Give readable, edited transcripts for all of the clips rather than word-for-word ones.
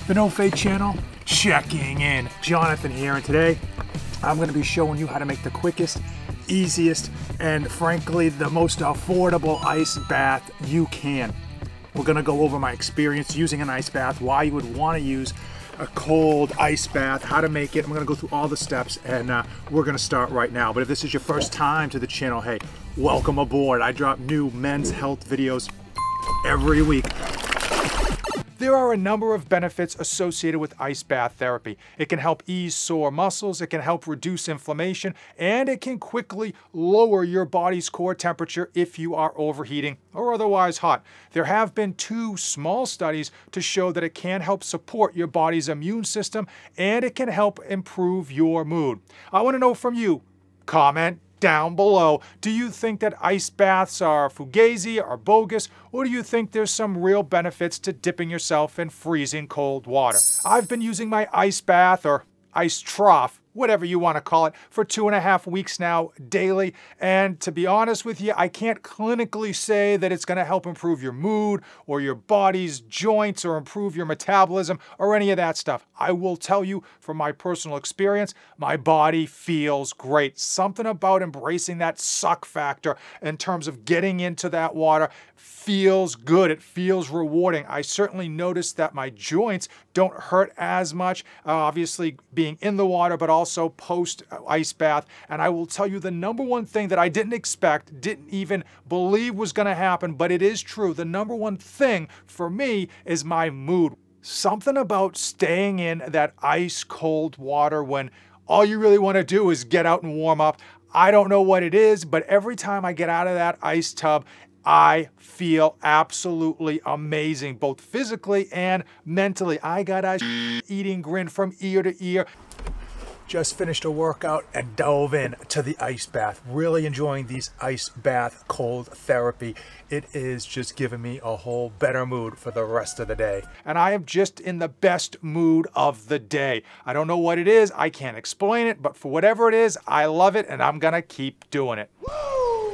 The No Fade channel, checking in. Jonathan here, and today I'm going to be showing you how to make the quickest, easiest, and frankly the most affordable ice bath you can. We're going to go over my experience using an ice bath, why you would want to use a cold ice bath, how to make it. I'm going to go through all the steps, and we're going to start right now. But if this is your first time to the channel, hey, welcome aboard. I drop new men's health videos every week. There are a number of benefits associated with ice bath therapy. It can help ease sore muscles, it can help reduce inflammation, and it can quickly lower your body's core temperature if you are overheating or otherwise hot. There have been 2 small studies to show that it can help support your body's immune system and it can help improve your mood. I want to know from you. Comment down below. Do you think that ice baths are fugazi or bogus, or do you think there's some real benefits to dipping yourself in freezing cold water? I've been using my ice bath or ice trough, whatever you want to call it, for 2.5 weeks now daily. And to be honest with you, I can't clinically say that it's going to help improve your mood or your body's joints or improve your metabolism or any of that stuff. I will tell you from my personal experience, my body feels great. Something about embracing that suck factor in terms of getting into that water feels good. It feels rewarding. I certainly noticed that my joints don't hurt as much, obviously being in the water, but also post ice bath. And I will tell you the number one thing that I didn't expect, didn't even believe was going to happen, but it is true. The number one thing for me is my mood. Something about staying in that ice cold water when all you really want to do is get out and warm up. I don't know what it is, but every time I get out of that ice tub, I feel absolutely amazing, both physically and mentally. I got a eating grin from ear to ear. Just finished a workout and dove in to the ice bath. Really enjoying these ice bath cold therapy. It is just giving me a whole better mood for the rest of the day. And I am just in the best mood of the day. I don't know what it is. I can't explain it, but for whatever it is, I love it and I'm gonna keep doing it.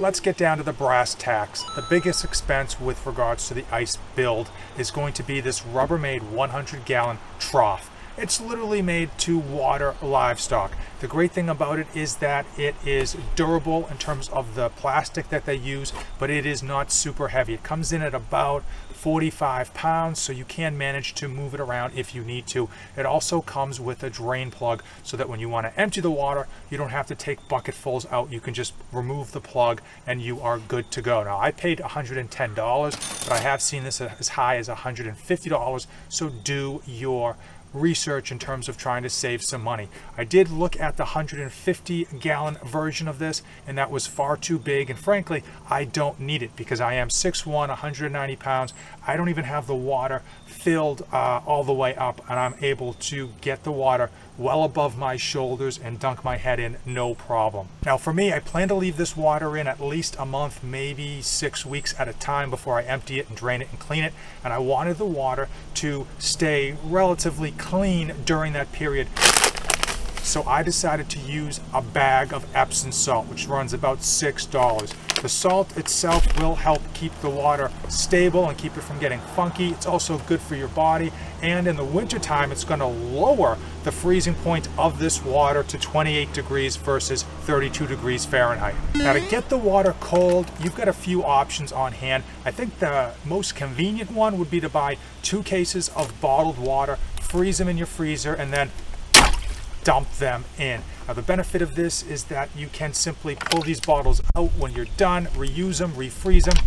Let's get down to the brass tacks. The biggest expense with regards to the ice build is going to be this Rubbermaid 100-gallon trough. It's literally made to water livestock. The great thing about it is that it is durable in terms of the plastic that they use, but it is not super heavy. It comes in at about 45 pounds, so you can manage to move it around if you need to. It also comes with a drain plug so that when you want to empty the water, you don't have to take bucketfuls out. You can just remove the plug and you are good to go. Now, I paid $110, but I have seen this as high as $150, so do your research in terms of trying to save some money. I did look at the 150-gallon version of this, and that was far too big, and frankly, I don't need it because I am 6'1", 190 pounds. I don't even have the water filled all the way up, and I'm able to get the water well above my shoulders and dunk my head in no problem. Now for me, I plan to leave this water in at least a month, maybe 6 weeks at a time before I empty it and drain it and clean it. And I wanted the water to stay relatively clean during that period. So I decided to use a bag of Epsom salt, which runs about $6. The salt itself will help keep the water stable and keep it from getting funky. It's also good for your body. And in the wintertime, it's going to lower the freezing point of this water to 28 degrees versus 32 degrees Fahrenheit. Now, to get the water cold, you've got a few options on hand. I think the most convenient one would be to buy 2 cases of bottled water, freeze them in your freezer, and then dump them in. Now, the benefit of this is that you can simply pull these bottles out when you're done, reuse them, refreeze them,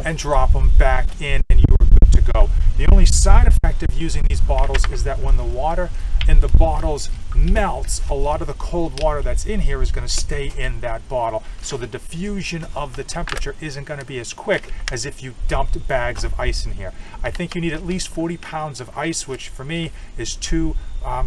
and drop them back in, and you are good to go. The only side effect of using these bottles is that when the water in the bottles melts, a lot of the cold water that's in here is going to stay in that bottle. So the diffusion of the temperature isn't going to be as quick as if you dumped bags of ice in here. I think you need at least 40 pounds of ice, which for me is 2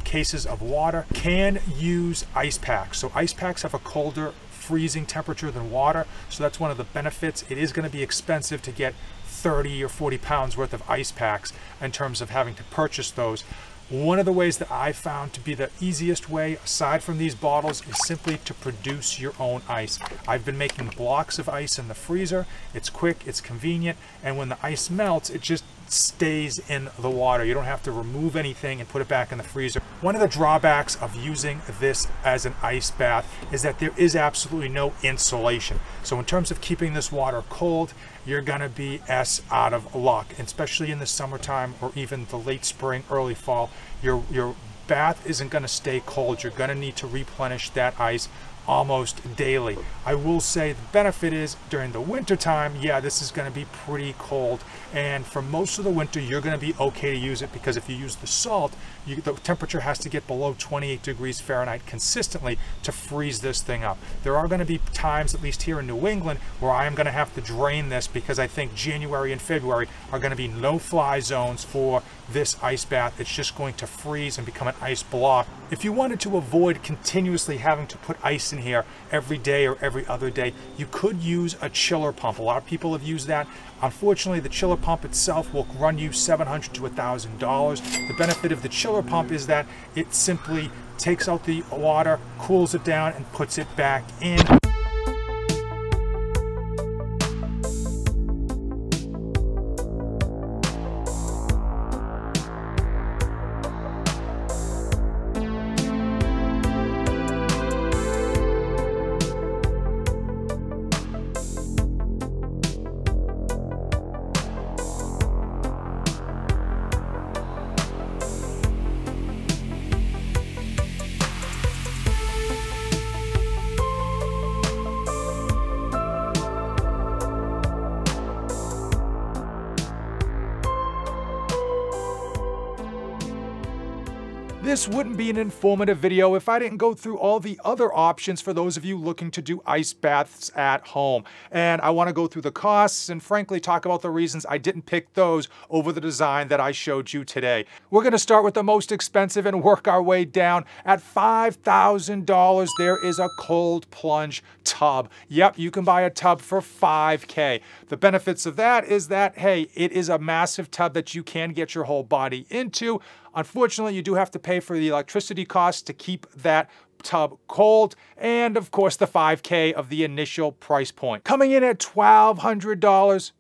cases of water. Can use ice packs. So ice packs have a colder freezing temperature than water, so that's one of the benefits. It is going to be expensive to get 30 or 40 pounds worth of ice packs in terms of having to purchase those. One of the ways that I found to be the easiest way, aside from these bottles, is simply to produce your own ice. I've been making blocks of ice in the freezer. It's quick, it's convenient, and when the ice melts, it just stays in the water. You don't have to remove anything and put it back in the freezer. One of the drawbacks of using this as an ice bath is that there is absolutely no insulation. So in terms of keeping this water cold, you're gonna be out of luck, especially in the summertime or even the late spring, early fall. Your bath isn't gonna stay cold. You're gonna need to replenish that ice almost daily. I will say the benefit is during the winter time, yeah, this is going to be pretty cold, and for most of the winter you're going to be okay to use it, because if you use the salt, the temperature has to get below 28 degrees Fahrenheit consistently to freeze this thing up. There are going to be times, at least here in New England, where I am going to have to drain this, because I think January and February are going to be no-fly zones for this ice bath. It's just going to freeze and become an ice block. If you wanted to avoid continuously having to put ice in here every day or every other day, you could use a chiller pump. A lot of people have used that. Unfortunately, the chiller pump itself will run you $700 to $1,000. The benefit of the chiller pump is that it simply takes out the water, cools it down, and puts it back in. This wouldn't be an informative video if I didn't go through all the other options for those of you looking to do ice baths at home. And I want to go through the costs and frankly talk about the reasons I didn't pick those over the design that I showed you today. We're going to start with the most expensive and work our way down. At $5,000, there is a cold plunge tub. Yep, you can buy a tub for $5K. The benefits of that is that, hey, it is a massive tub that you can get your whole body into. Unfortunately, you do have to pay for the electricity costs to keep that tub cold, and of course the $5K of the initial price point. Coming in at $1,200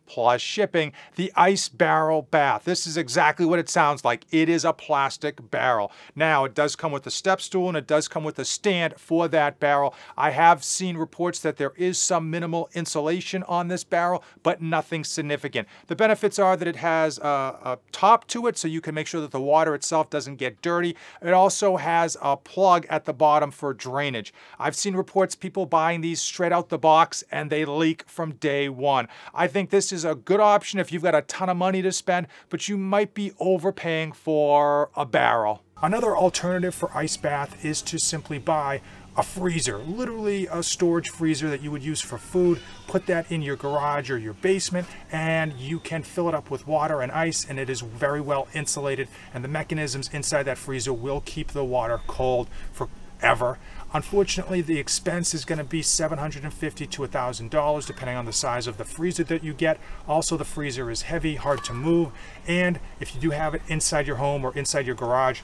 plus shipping, the ice barrel bath. This is exactly what it sounds like. It is a plastic barrel. Now, it does come with a step stool and it does come with a stand for that barrel. I have seen reports that there is some minimal insulation on this barrel, but nothing significant. The benefits are that it has a top to it, so you can make sure that the water itself doesn't get dirty. It also has a plug at the bottom for drainage. I've seen reports people buying these straight out the box and they leak from day one. I think this is a good option if you've got a ton of money to spend, but you might be overpaying for a barrel. Another alternative for ice bath is to simply buy a freezer, literally a storage freezer that you would use for food. Put that in your garage or your basement and you can fill it up with water and ice, and it is very well insulated, and the mechanisms inside that freezer will keep the water cold forever. Unfortunately, the expense is going to be $750 to $1,000 depending on the size of the freezer that you get. Also, the freezer is heavy, hard to move, and if you do have it inside your home or inside your garage,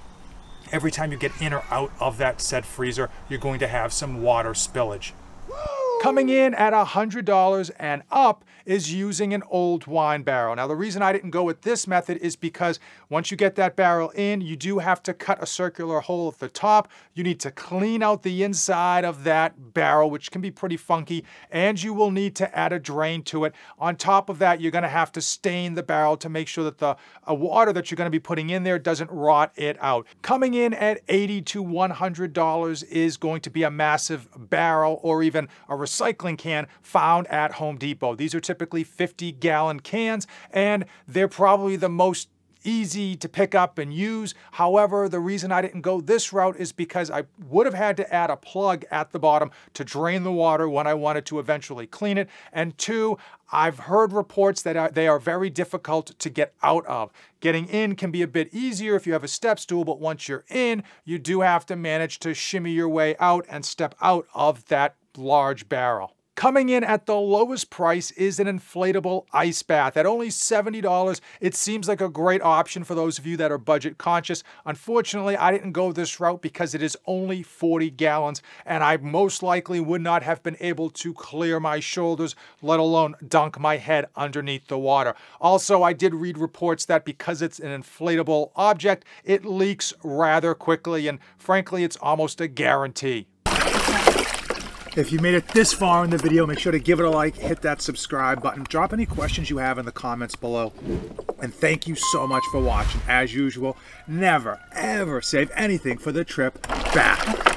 every time you get in or out of that said freezer, you're going to have some water spillage. Coming in at $100 and up is using an old wine barrel. Now, the reason I didn't go with this method is because once you get that barrel in, you do have to cut a circular hole at the top. You need to clean out the inside of that barrel, which can be pretty funky, and you will need to add a drain to it. On top of that, you're going to have to stain the barrel to make sure that the water that you're going to be putting in there doesn't rot it out. Coming in at $80 to $100 is going to be a massive barrel or even a recycling can found at Home Depot. These are typically 50-gallon cans, and they're probably the most easy to pick up and use. However, the reason I didn't go this route is because I would have had to add a plug at the bottom to drain the water when I wanted to eventually clean it. And two, I've heard reports that they are very difficult to get out of. Getting in can be a bit easier if you have a step stool, but once you're in, you do have to manage to shimmy your way out and step out of that large barrel. Coming in at the lowest price is an inflatable ice bath. At only $70, it seems like a great option for those of you that are budget conscious. Unfortunately, I didn't go this route because it is only 40 gallons, and I most likely would not have been able to clear my shoulders, let alone dunk my head underneath the water. Also, I did read reports that because it's an inflatable object, it leaks rather quickly, and frankly, it's almost a guarantee. If you made it this far in the video, make sure to give it a like, hit that subscribe button, drop any questions you have in the comments below. And thank you so much for watching. As usual, never, ever save anything for the trip back.